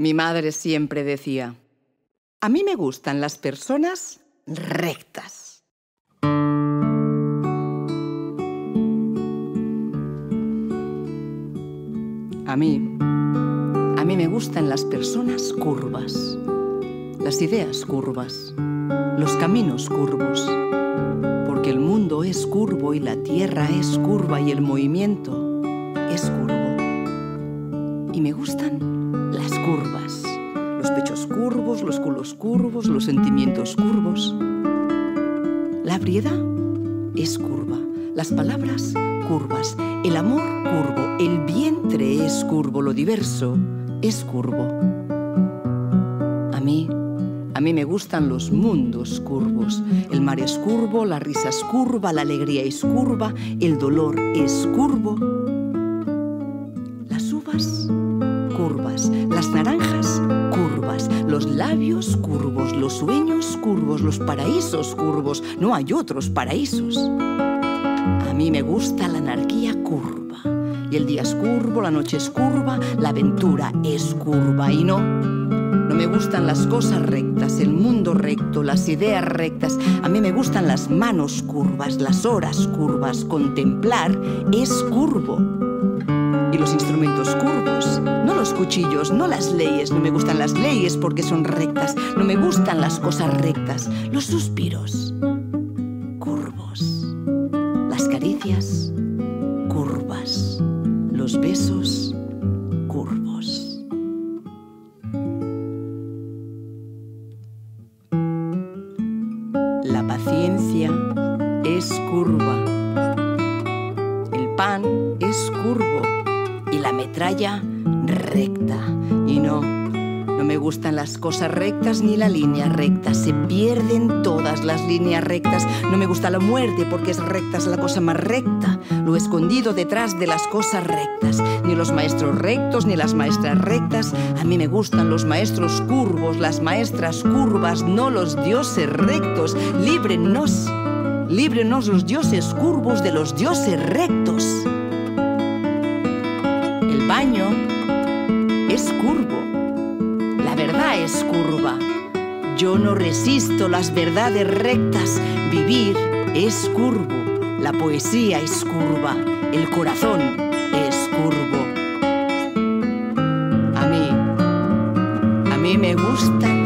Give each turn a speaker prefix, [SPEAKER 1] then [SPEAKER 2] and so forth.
[SPEAKER 1] Mi madre siempre decía: a mí me gustan las personas rectas. A mí me gustan las personas curvas, las ideas curvas, los caminos curvos, porque el mundo es curvo y la tierra es curva y el movimiento es curvo. Y me gustan las curvas, los pechos curvos, los culos curvos, los sentimientos curvos. La ebriedad es curva, las palabras curvas, el amor curvo, el vientre es curvo, lo diverso es curvo. A mí me gustan los mundos curvos. El mar es curvo, la risa es curva, la alegría es curva, el dolor es curvo. Las uvas curvas, las naranjas curvas, los labios curvos, los sueños curvos, los paraísos curvos. No hay otros paraísos. A mí me gusta la anarquía curva. Y el día es curvo, la noche es curva, la aventura es curva. Y no me gustan las cosas rectas, el mundo recto, las ideas rectas. A mí me gustan las manos curvas, las horas curvas. Contemplar es curvo. Y los instrumentos curvos, no los cuchillos, no las leyes. No me gustan las leyes porque son rectas. No me gustan las cosas rectas, los suspiros curvos, las caricias curvas, los besos curvos. La paciencia es curva, el pan es curvo y la metralla recta. Y no me gustan las cosas rectas ni la línea recta. Se pierden todas las líneas rectas. No me gusta la muerte porque es recta, es la cosa más recta. Lo escondido detrás de las cosas rectas. Ni los maestros rectos ni las maestras rectas. A mí me gustan los maestros curvos, las maestras curvas, no los dioses rectos. Líbrenos, líbrenos los dioses curvos de los dioses rectos. El baño es curvo. La verdad es curva. Yo no resisto las verdades rectas. Vivir es curvo. La poesía es curva. El corazón es curvo. A mí me gustan